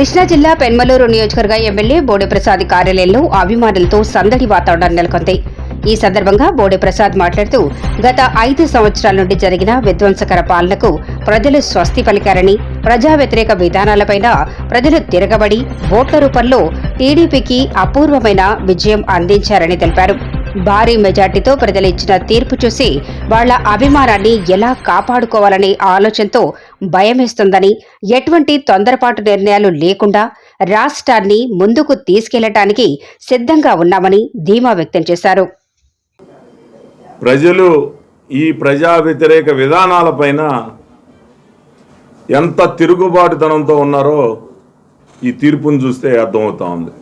కృష్ణా జిల్లా పెన్మలూరు నియోజకవర్గ ఎమ్మెల్యే బోడే ప్రసాద్ కార్యాలయంలో అభిమానులతో సందడి వాతావరణం నెలకొంది. ఈ సందర్భంగా బోడే ప్రసాద్ మాట్లాడుతూ గత 5 సంవత్సరాల నుండి జరిగిన విధ్వంసకర పాలనకు ప్రజలు స్వస్తి పలికారని, ప్రజా వ్యతిరేక విధానాలపైన ప్రజలు తిరగబడి ఓట్ల రూపంలో టీడీపీకి అపూర్వమైన విజయం అందించారని తెలిపారు. భారీ మెజార్టీతో ప్రజలు ఇచ్చిన తీర్పు చూసి వాళ్ల అభిమానాన్ని ఎలా కాపాడుకోవాలనే ఆలోచనతో భయమేస్తుందని, ఎటువంటి తొందరపాటు నిర్ణయాలు లేకుండా రాష్ట్రాన్ని ముందుకు తీసుకెళ్లటానికి సిద్ధంగా ఉన్నామని ధీమా వ్యక్తం చేశారు. ప్రజలు ఈ ప్రజా వ్యతిరేక విధానాలపైన ఎంత తిరుగుబాటుతనంతో ఉన్నారో ఈ తీర్పును చూస్తే అర్థమవుతా ఉంది.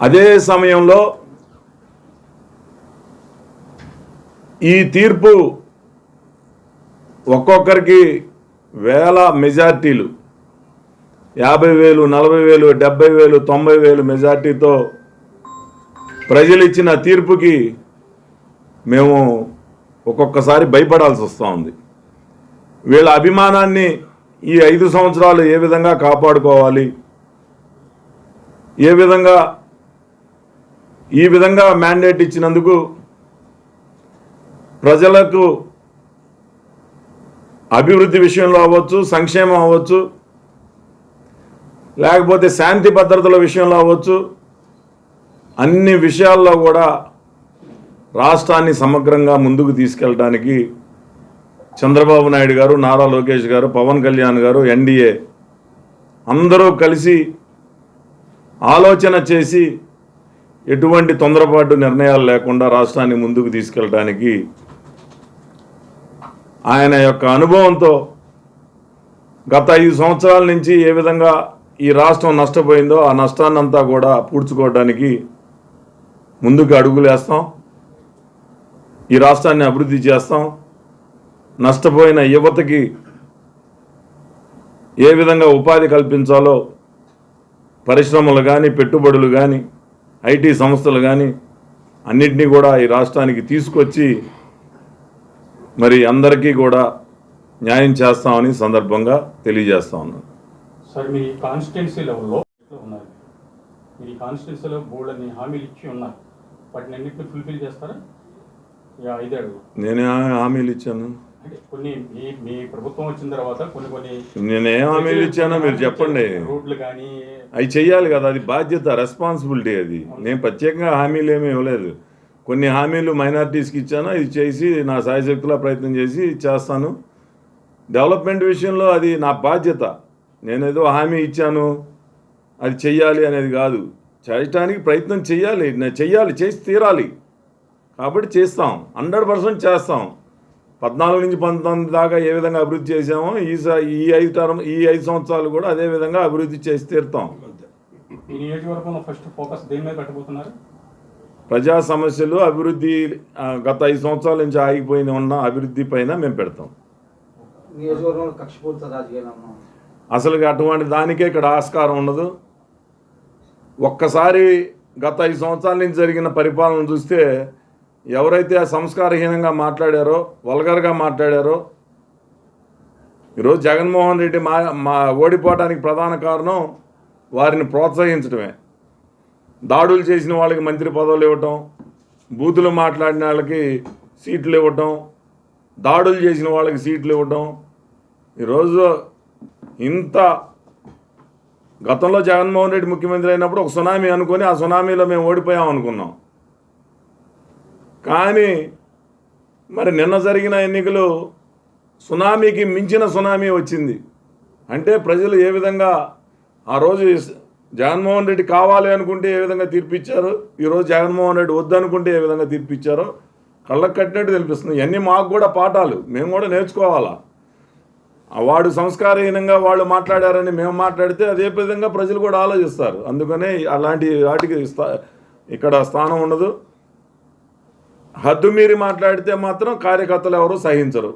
అదే సమయంలో ఈ తీర్పు ఒక్కొక్కరికి వేల మెజార్టీలు 50,000, 40,000, 70,000, 90,000 మెజార్టీతో ప్రజలు ఇచ్చిన తీర్పుకి మేము ఒక్కొక్కసారి భయపడాల్సి వస్తూ ఉంది. వీళ్ళ అభిమానాన్ని ఈ 5 సంవత్సరాలు ఏ విధంగా కాపాడుకోవాలి, ఈ విధంగా మ్యాండేట్ ఇచ్చినందుకు ప్రజలకు అభివృద్ధి విషయంలో అవ్వచ్చు, సంక్షేమం అవ్వచ్చు, లేకపోతే శాంతి భద్రతల విషయంలో అవ్వచ్చు, అన్ని విషయాల్లో కూడా రాష్ట్రాన్ని సమగ్రంగా ముందుకు తీసుకెళ్ళడానికి చంద్రబాబు నాయుడు గారు, నారా లోకేష్ గారు, పవన్ కళ్యాణ్ గారు, ఎన్డీఏ అందరూ కలిసి ఆలోచన చేసి ఎటువంటి తొందరపాటు నిర్ణయాలు లేకుండా రాష్ట్రాన్ని ముందుకు తీసుకెళ్ళడానికి ఆయన యొక్క అనుభవంతో గత 5 సంవత్సరాల నుంచి ఏ విధంగా ఈ రాష్ట్రం నష్టపోయిందో ఆ నష్టాన్నంతా కూడా పూడ్చుకోవడానికి ముందుకు అడుగులేస్తాం. ఈ రాష్ట్రాన్ని అభివృద్ధి చేస్తాం. నష్టపోయిన యువతకి ఏ విధంగా ఉపాధి కల్పించాలో పరిశ్రమలు కానీ, పెట్టుబడులు కానీ, ఐటీ సంస్థలు కానీ అన్నింటినీ కూడా ఈ రాష్ట్రానికి తీసుకొచ్చి మరి అందరికీ కూడా న్యాయం చేస్తామని సందర్భంగా తెలియజేస్తా ఉన్నాను. సార్, మీ కాన్స్టిట్యున్సీ లెవెల్లో ఉన్నారు, మీరు ఈ కాన్స్టిట్యున్సీలో బోర్డు అని హామీలు ఇచ్చి ఉన్నారు, వాటిని అన్నింటినీ ఫుల్ఫిల్ చేస్తారా? 5 ఏళ్ళు నేనే హామీలు ఇచ్చాను. అంటే కొన్ని మీ ప్రభుత్వం వచ్చిన తర్వాత కొన్ని నేనేం హామీలు ఇచ్చానో మీరు చెప్పండి. రోడ్లు కానీ అవి చెయ్యాలి కదా, అది బాధ్యత, రెస్పాన్సిబిలిటీ. అది నేను ప్రత్యేకంగా హామీలు ఏమీ ఇవ్వలేదు. కొన్ని హామీలు మైనారిటీస్కి ఇచ్చాను, ఇది చేసి నా సాయశక్తులా ప్రయత్నం చేసి చేస్తాను. డెవలప్మెంట్ విషయంలో అది నా బాధ్యత. నేనేదో హామీ ఇచ్చాను అది చెయ్యాలి అనేది కాదు, చేయటానికి ప్రయత్నం చెయ్యాలి, చేసి తీరాలి. కాబట్టి చేస్తాం, 100% చేస్తాం. 14 నుంచి 19 దాకా ఏ విధంగా అభివృద్ధి చేసామో ఈ 5 సంవత్సరాలు కూడా అదే విధంగా అభివృద్ధి చేసి తీరుతాం. ఈ నియోజకవర్గంలో ఫస్ట్ ఫోకస్ దేని మీద పెట్టబోతున్నారు? ప్రజా సమస్యలు, అభివృద్ధి. గత 5 సంవత్సరాల నుంచి ఆగిపోయిన ఉన్న అభివృద్ధి పైన మేము పెడతాం. అసలు అటువంటి దానికే ఇక్కడ ఆస్కారం ఉండదు. ఒక్కసారి గత 5 సంవత్సరాల నుంచి జరిగిన పరిపాలన చూస్తే ఎవరైతే సంస్కారహీనంగా మాట్లాడారో, వల్గర్గా మాట్లాడారో, ఈరోజు జగన్మోహన్ రెడ్డి మా ఓడిపోవడానికి ప్రధాన కారణం వారిని ప్రోత్సహించడమే. దాడులు చేసిన వాళ్ళకి మంత్రి పదవులు ఇవ్వటం, బూతులు మాట్లాడిన వాళ్ళకి సీట్లు ఇవ్వటం, దాడులు చేసిన వాళ్ళకి సీట్లు ఇవ్వటం. ఈరోజు గతంలో జగన్మోహన్ రెడ్డి ముఖ్యమంత్రి అయినప్పుడు ఒక సునామీ అనుకొని ఆ సునామీలో మేము ఓడిపోయాం అనుకున్నాం. కానీ మరి నిన్న జరిగిన ఎన్నికలు సునామీకి మించిన సునామీ వచ్చింది. అంటే ప్రజలు ఏ విధంగా ఆ రోజు జగన్మోహన్ రెడ్డి కావాలి అనుకుంటే ఏ విధంగా తీర్పిచ్చారు, ఈరోజు జగన్మోహన్ రెడ్డి వద్దనుకుంటే ఏ విధంగా తీర్పిచ్చారో కళ్ళకు కట్టినట్టు తెలిపిస్తుంది. ఇవన్నీ మాకు కూడా పాఠాలు, మేము కూడా నేర్చుకోవాలా. వాడు సంస్కారహీనంగా వాళ్ళు మాట్లాడారని మేము మాట్లాడితే అదే విధంగా ప్రజలు కూడా ఆలోచిస్తారు. అందుకనే అలాంటి వాటికి ఇక్కడ స్థానం ఉండదు. హద్దు మీరి మాట్లాడితే మాత్రం కార్యకర్తలు ఎవరు సహించరు.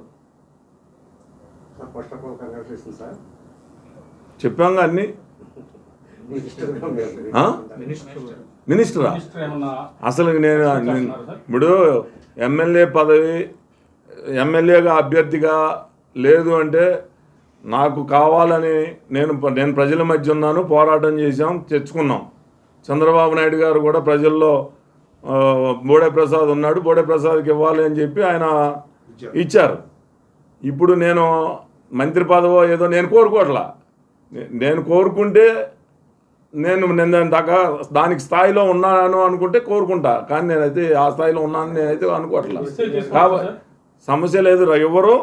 చెప్పాం అన్నీ. మినిస్టరా? అసలు నేను ఇప్పుడు ఎమ్మెల్యే పదవి, ఎమ్మెల్యేగా అభ్యర్థిగా లేదు అంటే నాకు కావాలని నేను ప్రజల మధ్య ఉన్నాను, పోరాటం చేశాం, తెచ్చుకున్నాం. చంద్రబాబు నాయుడు గారు కూడా ప్రజల్లో బోడే ప్రసాద్ ఉన్నాడు, బోడే ప్రసాద్కి ఇవ్వాలి అని చెప్పి ఆయన ఇచ్చారు. ఇప్పుడు నేను మంత్రి పదవో ఏదో నేను కోరుకోవట్లా. నేను కోరుకుంటే నేను దానికి స్థాయిలో ఉన్నాను అనుకుంటే కోరుకుంటా, కానీ నేనైతే ఆ స్థాయిలో ఉన్నాను నేనైతే అనుకోవట్లా. కాబట్టి సమస్య లేదు, ఎవరు